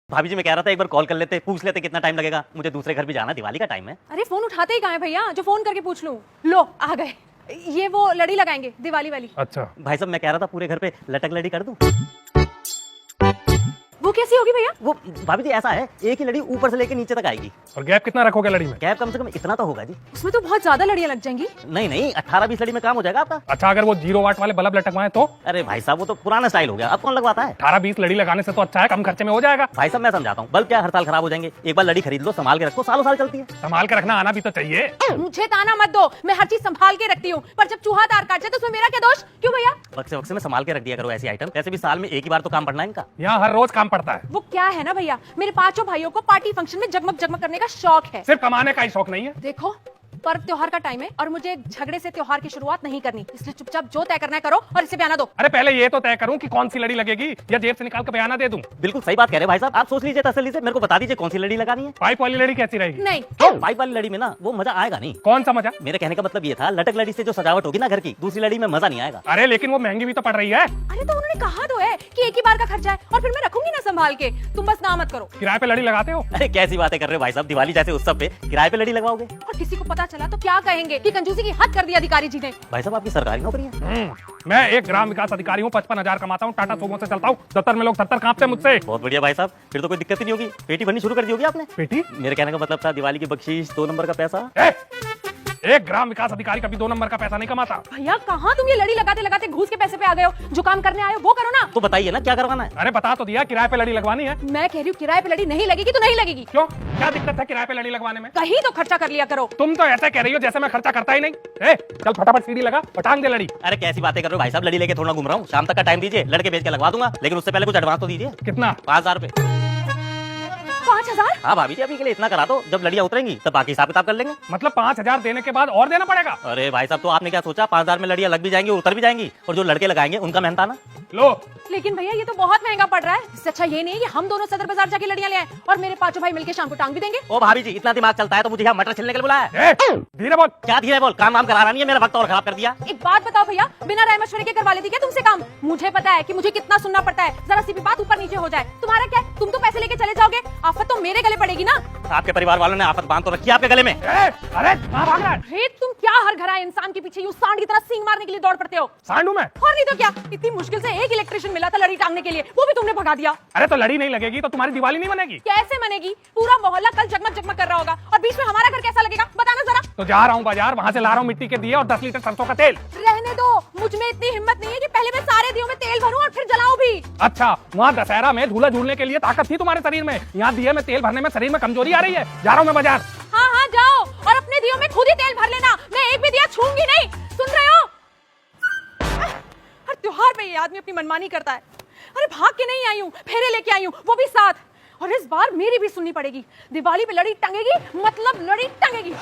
भाभी जी मैं कह रहा था एक बार कॉल कर लेते, पूछ लेते कितना टाइम लगेगा, मुझे दूसरे घर भी जाना, दिवाली का टाइम है। अरे फोन उठाते ही कहाँ है भैया, जो फोन करके पूछ लूं। लो आ गए, ये वो लड़ी लगाएंगे दिवाली वाली। अच्छा भाई साहब मैं कह रहा था पूरे घर पे लटक लड़ी कर दूं। वो कैसी होगी भैया? वो भाभी जी ऐसा है, एक ही लड़ी ऊपर से लेके नीचे तक आएगी। और गैप कितना रखोगे लड़ी में? गैप कम से कम इतना तो होगा जी। उसमें तो बहुत ज्यादा लड़ियां लग जाएंगी। नहीं 18-20 लड़ी में काम हो जाएगा आपका। अच्छा अगर वो 0 वाट वाले बल्ब लटकवाएं तो? अरे भाई साहब वो तो पुराना स्टाइल हो गया, अब कौन लगवाता है। 18-20 लड़ी लगाने से तो अच्छा है, कम खर्चे में हो जाएगा। भाई साहब मैं समझाता हूँ, बल्ब क्या हर साल खराब हो जाएंगे, एक बार लड़ी खरीद लो, संभाल के रखो, सालों साल चलती है। संभाल के रखना आना भी तो चाहिए। मुझे ताना मत दो, मैं हर चीज संभाल के रखती हूँ, पर जब चूहा तार काट जाए तो उसमें मेरा क्या दोष? क्यों भैया? वक्त से में संभाल के रख दिया करो ऐसी आइटम, ऐसे भी साल में एक ही बार तो काम पड़ना है इनका। यहाँ हर रोज काम पड़ता है। वो क्या है ना भैया, मेरे पांचों भाइयों को पार्टी फंक्शन में जगमग जगमग करने का शौक है। सिर्फ कमाने का ही शौक नहीं है। देखो पर्व त्योहार का टाइम है और मुझे झगड़े से त्योहार की शुरुआत नहीं करनी, इसलिए चुपचाप जो तय करना है करो और इसे बयाना दो। अरे पहले ये तो तय करूं कि कौन सी लड़ी लगेगी, या जेब से निकाल कर बयाना दे दूं। बिल्कुल सही बात कह रहे हैं भाई साहब, आप सोच लीजिए तसल्ली से, मेरे को बता दीजिए कौन सी लड़ी लगानी है। पाइप वाली लड़ी कैसी रहेगी? नहीं पाइप वाली लड़ी में ना वो मजा आएगा नहीं। कौन सा मजा? मेरे कहने का मतलब ये था, लटक लड़ी से जो सजावट होगी ना घर की, दूसरी लड़ी में मजा नहीं आएगा। अरे लेकिन वो महंगी भी तो पड़ रही है। अरे तो उन्होंने कहा तो है कि एक ही बार का खर्चा है और फिर मैं रखूंगी ना संभाल के, तुम बस ना मत करो। किराए पे लड़ी लगाते हो? अरे कैसी बातें कर रहे हो भाई साहब, दिवाली जैसे उत्सव पे किराए पे लड़ी लगवाओगे? और किसी को पता चला तो क्या कहेंगे कि कंजूसी की हद कर दी अधिकारी जी ने। भाई साहब आपकी सरकारी नौकरी है? मैं एक ग्राम विकास अधिकारी हूँ, 55,000 कमाता हूँ, टाटा सोमो से चलता हूँ, दफ्तर में लोग थर-थर कांपते हैं मुझसे। बहुत बढ़िया भाई साहब, फिर तो कोई दिक्कत ही नहीं होगी। पेटी भरनी शुरू कर दी होगी आपने? पेटी? मेरे कहने का मतलब था दिवाली की बख्शीश, 2 नंबर का पैसा। एक ग्राम विकास अधिकारी कभी 2 नंबर का पैसा नहीं कमाता। भैया कहाँ तुम ये लड़ी लगाते लगाते घूस के पैसे पे आ गए हो? जो काम करने आए हो वो करो ना। तो बताइए ना क्या करवाना है। अरे बता तो दिया, किराए पे लड़ी लगवानी है। मैं कह रही हूँ किराए पे लड़ी नहीं लगेगी तो नहीं लगेगी। क्यों, क्या दिक्कत है किराए पे लड़ी लगवाने में? कहीं तो खर्चा कर लिया करो। तुम तो ऐसे कह रही हो जैसे मैं खर्चा करता ही नहीं। चल फटाफट सीढ़ी लगा, पटांग दे लड़ी। अरे कैसी बातें कर रहे हो भाई साहब, लड़ी लेके थोड़ा घूम रहा हूँ, शाम तक का टाइम दीजिए, लड़के भेज के लगवा दूंगा, लेकिन उससे पहले कुछ एडवांस तो दीजिए। कितना? 5,000 रुपए। 5,000? हाँ भाभी जी अभी के लिए इतना करा दो, जब लड़ियाँ उतरेंगी तब बाकी हिसाब किताब कर लेंगे। मतलब 5,000 देने के बाद और देना पड़ेगा? अरे भाई साहब तो आपने क्या सोचा, 5,000 में लड़ियाँ लग भी जाएंगी, उतर भी जाएंगी, और जो लड़के लगाएंगे उनका मेहनताना। लो लेकिन भैया ये तो बहुत महंगा पड़ रहा है, इससे अच्छा ये नहीं है कि हम दोनों सदर बाजार जाके लड़ियां ले आए और मेरे पांचों भाई मिलके शाम को टांग भी देंगे। ओ भाभी जी इतना दिमाग चलता है तो मुझे यहाँ मटर छिलने के लिए बुलाया है? धीरे बोल। क्या धीरे बोल, काम वाम कराना नहीं है, मेरा वक्त और खराब कर दिया। एक बात बताओ भैया, बिना राय मशवरे के करवा लेती क्या तुमसे काम? मुझे पता है कि मुझे कितना सुनना पड़ता है, जरा सी भी बात ऊपर नीचे हो जाए। तुम्हारा क्या, तुम तो पैसे लेके चले जाओगे, आफत तो मेरे गले पड़ेगी ना। आपके परिवार वालों ने आफत बांध तो रखी है आपके गले में। अरे कहाँ भाग रहा है? अरे तुम क्या हर घरा इंसान के पीछे यूं सांड की तरह सींग मारने के लिए दौड़ पड़ते हो? सांडू मैं? और नहीं तो क्या, इतनी मुश्किल से एक इलेक्ट्रिशियन मिला था लड़ी टांगने के लिए, वो भी तुमने भगा दिया। अरे तो लड़ी नहीं लगेगी तो तुम्हारी दिवाली नहीं बनेगी? कैसे बनेगी? पूरा मोहल्ला कल जगमग जगमग कर रहा होगा और बीच में हमारा घर कैसा लगेगा, बताना जरा। तो जा रहा हूँ बाजार, वहाँ से ला रहा हूँ मिट्टी के दिए और 10 लीटर सरसों का तेल। रहने दो, मुझ में इतनी हिम्मत नहीं है कि पहले मैं सारे दियों में तेल भरूं और फिर जलाऊं भी। अच्छा वहाँ दशहरा में झूला झूलने के लिए ताकत थी तुम्हारे शरीर में, यहाँ दिए में तेल भरने में शरीर में कमजोरी आ रही है। जा रहा हूँ मैं बाजार। हाँ हाँ जाओ, और अपने दियों में खुद ही तेल भर लेना, मैं एक भी दिया छूंगी नहीं, सुन रहे हो? हर त्योहार पे ये आदमी अपनी मनमानी करता है। अरे भाग के नहीं आई हूँ, फेरे लेके आई हूँ, वो भी साथ, और इस बार मेरी भी सुननी पड़ेगी। दिवाली पे लड़ी टंगेगी मतलब लड़ी टंगेगी।